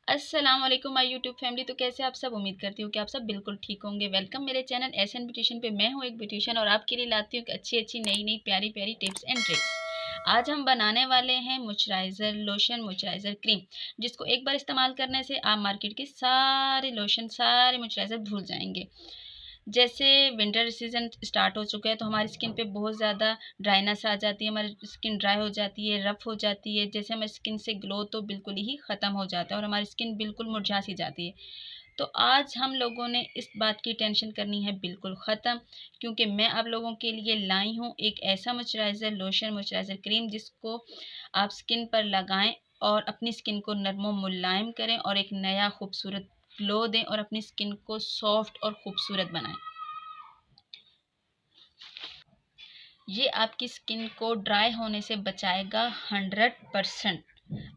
अस्सलाम वालेकुम my YouTube family. तो कैसे आप सब, उम्मीद करती हूँ कि आप सब बिल्कुल ठीक होंगे। वेलकम मेरे चैनल एसएन ब्यूटिशियन पे। मैं हूँ एक ब्यूटिशियन और आपके लिए लाती हूँ अच्छी अच्छी नई नई प्यारी प्यारी टिप्स एंड ट्रिक्स। आज हम बनाने वाले हैं मॉइस्चराइज़र लोशन, मॉइस्चराइज़र क्रीम, जिसको एक बार इस्तेमाल करने से आप मार्केट के सारे लोशन, सारे मॉइस्चराइज़र भूल जाएंगे। जैसे विंटर सीज़न स्टार्ट हो चुका है तो हमारी स्किन पे बहुत ज़्यादा ड्राइनेस आ जाती है, हमारी स्किन ड्राई हो जाती है, रफ़ हो जाती है। जैसे हमारी स्किन से ग्लो तो बिल्कुल ही ख़त्म हो जाता है और हमारी स्किन बिल्कुल मुरझा सी जाती है। तो आज हम लोगों ने इस बात की टेंशन करनी है बिल्कुल ख़त्म, क्योंकि मैं आप लोगों के लिए लाई हूँ एक ऐसा मॉइस्चराइज़र लोशन, मॉइस्चराइज़र क्रीम जिसको आप स्किन पर लगाएं और अपनी स्किन को नरम मुलायम करें और एक नया खूबसूरत ग्लो दें और अपनी स्किन को सॉफ्ट और ख़ूबसूरत बनाएं। ये आपकी स्किन को ड्राई होने से बचाएगा 100%।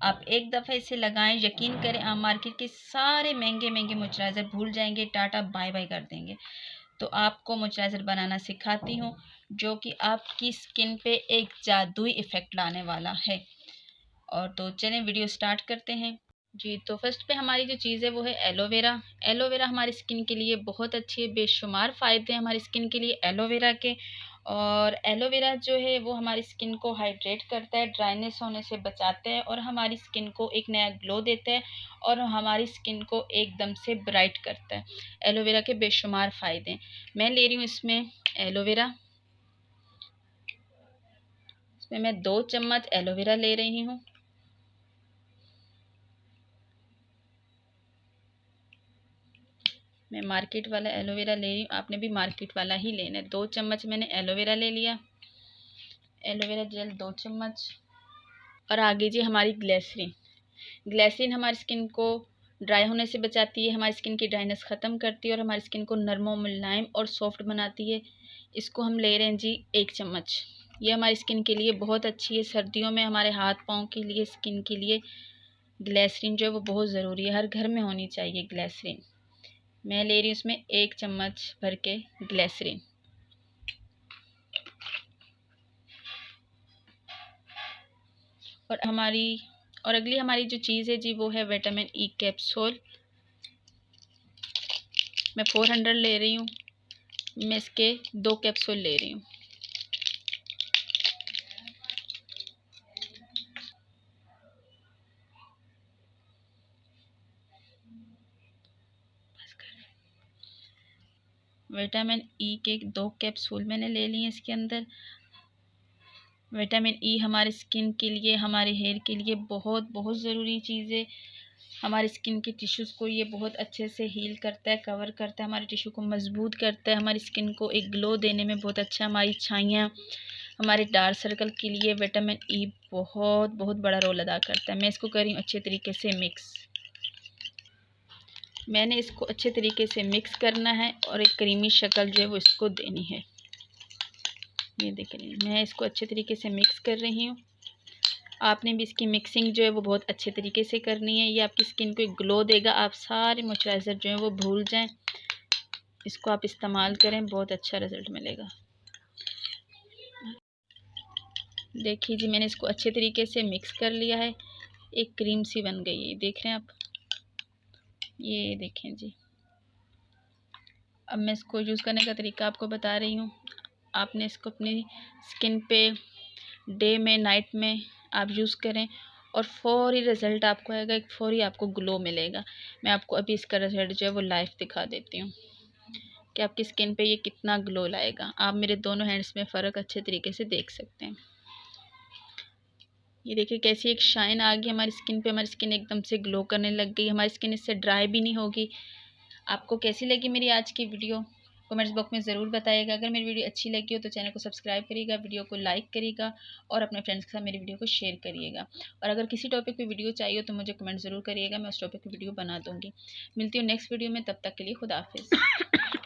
आप एक दफ़ा इसे लगाएं, यकीन करें आप मार्केट के सारे महंगे महंगे मॉइस्चराइज़र भूल जाएंगे, टाटा बाय बाय कर देंगे। तो आपको मॉइस्चराइज़र बनाना सिखाती हूँ जो कि आपकी स्किन पे एक जादुई इफ़ेक्ट लाने वाला है। और तो चलें वीडियो स्टार्ट करते हैं जी। तो फर्स्ट पे हमारी जो चीज़ है वो है एलोवेरा। एलोवेरा हमारी स्किन के लिए बहुत अच्छी है, बेशुमार फ़ायदे हैं हमारी स्किन के लिए एलोवेरा के। और एलोवेरा जो है वो हमारी स्किन को हाइड्रेट करता है, ड्राइनेस होने से बचाता है और हमारी स्किन को एक नया ग्लो देता है और हमारी स्किन को एकदम से ब्राइट करता है। एलोवेरा के बेशुमार फ़ायदे हैं। मैं ले रही हूँ इसमें एलोवेरा, इसमें मैं 2 चम्मच एलोवेरा ले रही हूँ। मैं मार्केट वाला एलोवेरा ले रही हूँ, आपने भी मार्केट वाला ही लेना है। 2 चम्मच मैंने एलोवेरा ले लिया, एलोवेरा जेल 2 चम्मच। और आगे जी हमारी ग्लिसरीन। ग्लिसरीन हमारी स्किन को ड्राई होने से बचाती है, हमारी स्किन की ड्राइनेस ख़त्म करती है और हमारी स्किन को नरम मुलायम और सॉफ्ट बनाती है। इसको हम ले रहे हैं जी 1 चम्मच। ये हमारी स्किन के लिए बहुत अच्छी है। सर्दियों में हमारे हाथ पाँव के लिए, स्किन के लिए ग्लिसरीन जो है वो बहुत ज़रूरी है, हर घर में होनी चाहिए ग्लिसरीन। मैं ले रही हूँ इसमें 1 चम्मच भर के ग्लिसरीन। और अगली हमारी जो चीज़ है जी वो है विटामिन ई कैप्सूल। मैं 400 ले रही हूँ, मैं इसके 2 कैप्सूल ले रही हूँ। विटामिन ई के 2 कैप्सूल मैंने ले लिए इसके अंदर। विटामिन ई हमारे स्किन के लिए, हमारे हेयर के लिए बहुत बहुत ज़रूरी चीज़ है। हमारे स्किन के टिश्यूज़ को ये बहुत अच्छे से हील करता है, कवर करता है, हमारे टिश्यू को मजबूत करता है, हमारी स्किन को एक ग्लो देने में बहुत अच्छा। हमारी छाइयाँ, हमारे डार्क सर्कल के लिए विटामिन ई बहुत बहुत बड़ा रोल अदा करता है। मैं इसको कर रही हूँ अच्छे तरीके से मिक्स। मैंने इसको अच्छे तरीके से मिक्स करना है और एक क्रीमी शक्ल जो है वो इसको देनी है। ये देख रही हैं, मैं इसको अच्छे तरीके से मिक्स कर रही हूँ। आपने भी इसकी मिक्सिंग जो है वो बहुत अच्छे तरीके से करनी है। ये आपकी स्किन को एक ग्लो देगा। आप सारे मॉइस्चराइज़र जो है वो भूल जाएं, इसको आप इस्तेमाल करें, बहुत अच्छा रिज़ल्ट मिलेगा। देखिए जी, मैंने इसको अच्छे तरीके से मिक्स कर लिया है, एक क्रीम सी बन गई है, देख रहे हैं आप, ये देखें जी। अब मैं इसको यूज़ करने का तरीका आपको बता रही हूँ। आपने इसको अपनी स्किन पे डे में, नाइट में आप यूज़ करें और फ़ौरी रिज़ल्ट आपको आएगा, एक फ़ौरी आपको ग्लो मिलेगा। मैं आपको अभी इसका रिज़ल्ट जो है वो लाइव दिखा देती हूँ कि आपकी स्किन पे ये कितना ग्लो लाएगा। आप मेरे दोनों हैंड्स में फ़र्क अच्छे तरीके से देख सकते हैं। ये देखिए कैसी एक शाइन आ गई हमारी स्किन पे, हमारी स्किन एकदम से ग्लो करने लग गई, हमारी स्किन इससे ड्राई भी नहीं होगी। आपको कैसी लगी मेरी आज की वीडियो, कमेंट्स बॉक्स में ज़रूर बताइएगा। अगर मेरी वीडियो अच्छी लगी हो तो चैनल को सब्सक्राइब करिएगा, वीडियो को लाइक करिएगा और अपने फ्रेंड्स के साथ मेरी वीडियो को शेयर करिएगा। और अगर किसी टॉपिक पे वीडियो चाहिए हो तो मुझे कमेंट ज़रूर करिएगा, मैं उस टॉपिक पे वीडियो बना दूँगी। मिलती हूँ नेक्स्ट वीडियो में, तब तक के लिए खुदा हाफिज़।